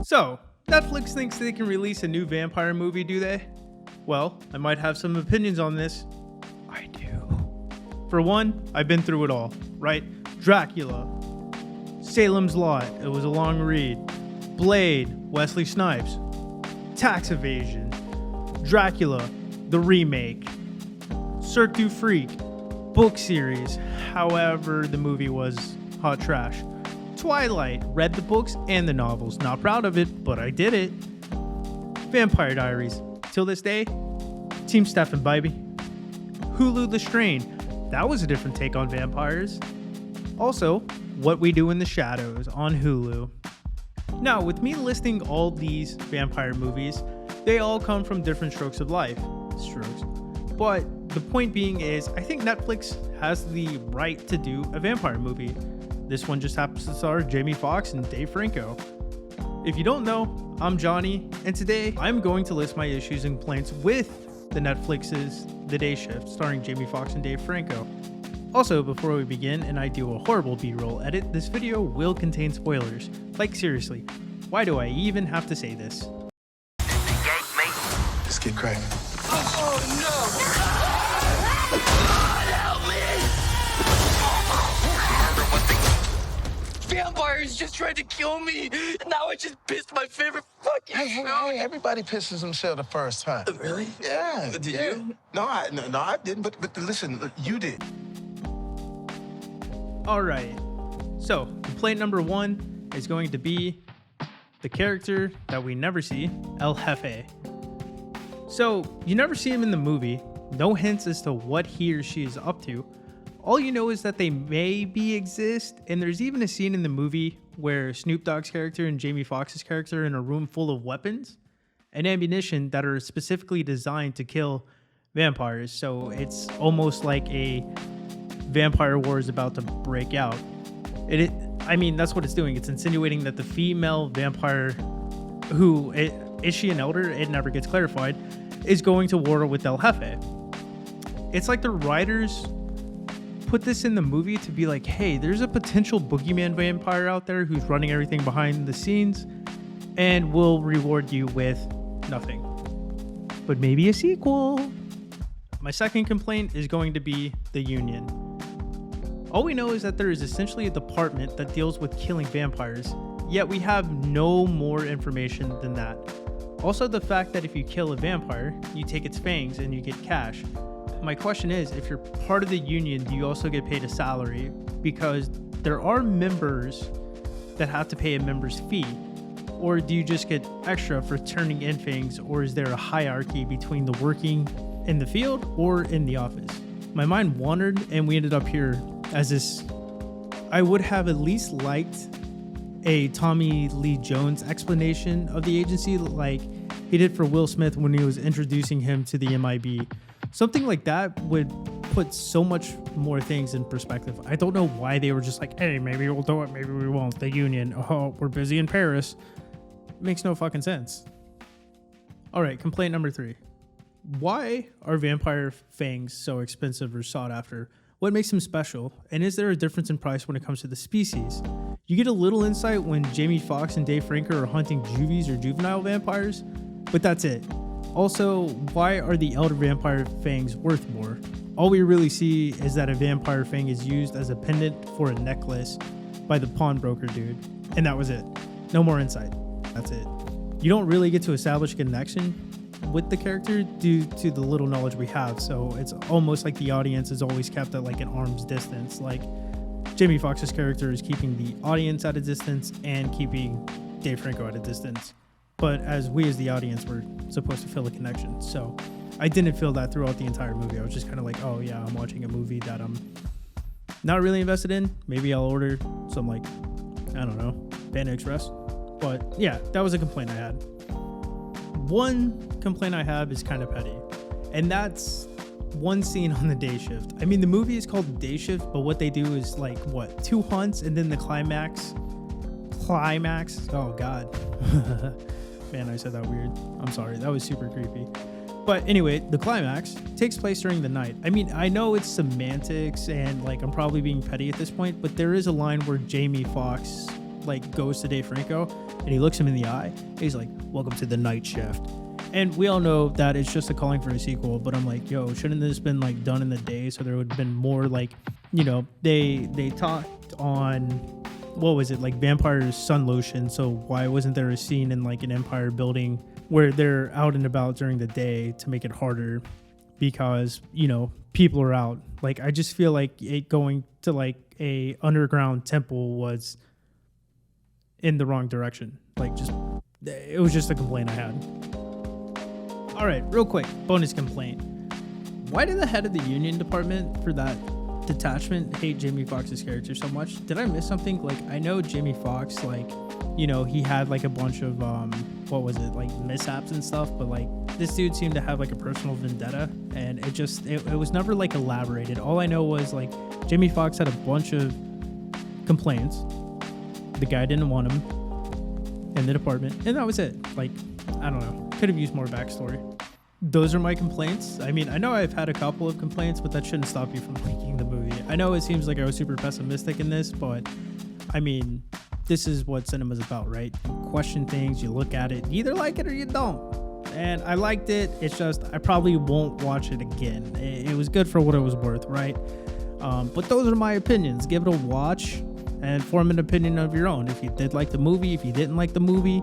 So, Netflix thinks they can release a new vampire movie, do they? Well, I might have some opinions on this. I do. For one, I've been through it all, right? Dracula, Salem's Lot, it was a long read. Blade, Wesley Snipes, Tax Evasion, Dracula, the remake, Cirque du Freak, book series, however the movie was hot trash. Twilight, read the books and the novels, not proud of it, but I did it. Vampire Diaries, till this day, Team Stefan, baby. Hulu The Strain, that was a different take on vampires. Also, What We Do in the Shadows on Hulu. Now, with me listing all these vampire movies, they all come from different strokes of life. But the point being is, I think Netflix has the right to do a vampire movie. This one just happens to star Jamie Foxx and Dave Franco. If you don't know, I'm Johnny, and today I'm going to list my issues and complaints with the Netflix's The Dayshift, starring Jamie Foxx and Dave Franco. Also, before we begin, and I do a horrible B-roll edit, this video will contain spoilers. Like, seriously, why do I even have to say this? Let's get cracking. Oh no! God, help me! Vampires just tried to kill me. Now I just pissed my favorite fucking show. Hey, everybody pisses himself the first time. Really? Yeah. Did you? No, I didn't. But listen, you did. Alright, so complaint number one is going to be the character that we never see, El Jefe. So, you never see him in the movie, no hints as to what he or she is up to. All you know is that they maybe exist, and there's even a scene in the movie where Snoop Dogg's character and Jamie Foxx's character are in a room full of weapons and ammunition that are specifically designed to kill vampires. So it's almost like a vampire war is about to break out. I mean, that's what it's doing. It's insinuating that the female vampire, who is she an elder? It never gets clarified, is going to war with El Jefe. It's like the writers put this in the movie to be like, hey, there's a potential boogeyman vampire out there who's running everything behind the scenes and will reward you with nothing. But maybe a sequel. My second complaint is going to be the Union. All we know is that there is essentially a department that deals with killing vampires, yet we have no more information than that. Also, the fact that if you kill a vampire, you take its fangs and you get cash. My question is, if you're part of the Union, do you also get paid a salary? Because there are members that have to pay a member's fee. Or do you just get extra for turning in fangs, or is there a hierarchy between the working in the field or in the office? My mind wandered and we ended up here as this. I would have at least liked a Tommy Lee Jones explanation of the agency like he did for Will Smith when he was introducing him to the MIB. Something like that would put so much more things in perspective. I don't know why they were just like, hey, maybe we'll do it, maybe we won't. The Union, oh, we're busy in Paris. Makes no fucking sense. All right, complaint number 3. Why are vampire fangs so expensive or sought after? What makes them special? And is there a difference in price when it comes to the species? You get a little insight when Jamie Foxx and Dave Franco are hunting juvies or juvenile vampires, but that's it. Also, why are the elder vampire fangs worth more? All we really see is that a vampire fang is used as a pendant for a necklace by the pawnbroker dude, and that was it. No more insight. That's it. You don't really get to establish a connection with the character due to the little knowledge we have, so it's almost like the audience is always kept at like an arm's distance. Like Jamie Foxx's character is keeping the audience at a distance and keeping Dave Franco at a distance. But as the audience, were supposed to feel a connection. So I didn't feel that throughout the entire movie. I was just kind of like, oh yeah, I'm watching a movie that I'm not really invested in. Maybe I'll order some like, I don't know, Panda Express. But yeah, that was a complaint I had. One complaint I have is kind of petty, and that's one scene on the Dayshift. I mean, the movie is called Dayshift, but what they do is like, what, 2 hunts and then the climax? Oh God. Man, I said that weird. I'm sorry, that was super creepy. But anyway, the climax takes place during the night. I mean, I know it's semantics and like I'm probably being petty at this point, but there is a line where Jamie Foxx like goes to Dave Franco and he looks him in the eye. He's like, "Welcome to the night shift." And we all know that it's just a calling for a sequel, but I'm like, yo, shouldn't this been like done in the day so there would have been more like, you know, they talked on, what was it, like Vampire's sun lotion, so why wasn't there a scene in like an Empire building where they're out and about during the day to make it harder because, you know, people are out. Like, I just feel like it going to like a underground temple was in the wrong direction. Like, just, it was just a complaint I had. All right, real quick, bonus complaint. Why did the head of the union department for that detachment hate Jamie Foxx's character so much? Did I miss something? Like, I know Jamie Foxx, like, you know, he had like a bunch of what was it, like mishaps and stuff, but like this dude seemed to have like a personal vendetta, and it was never like elaborated. All I know was like Jamie Foxx had a bunch of complaints. The guy didn't want him in the department, and that was it. Like, I don't know, could have used more backstory. Those are my complaints. I mean, I know I've had a couple of complaints, but that shouldn't stop you from liking the movie. I know it seems like I was super pessimistic in this, but I mean, this is what cinema's about, right? You question things, you look at it, you either like it or you don't. And I liked it. It's just, I probably won't watch it again. It was good for what it was worth, right? But those are my opinions. Give it a watch and form an opinion of your own. If you did like the movie, if you didn't like the movie,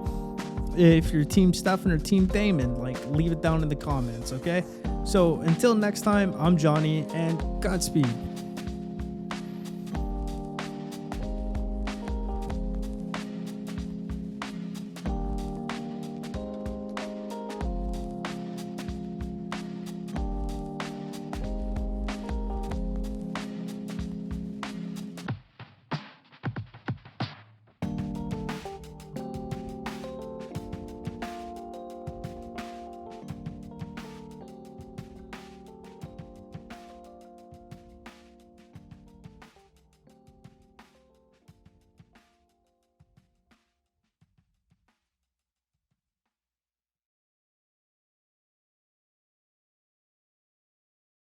if you're Team Stefan or Team Damon, like, leave it down in the comments, okay? So until next time, I'm Johnny, and Godspeed.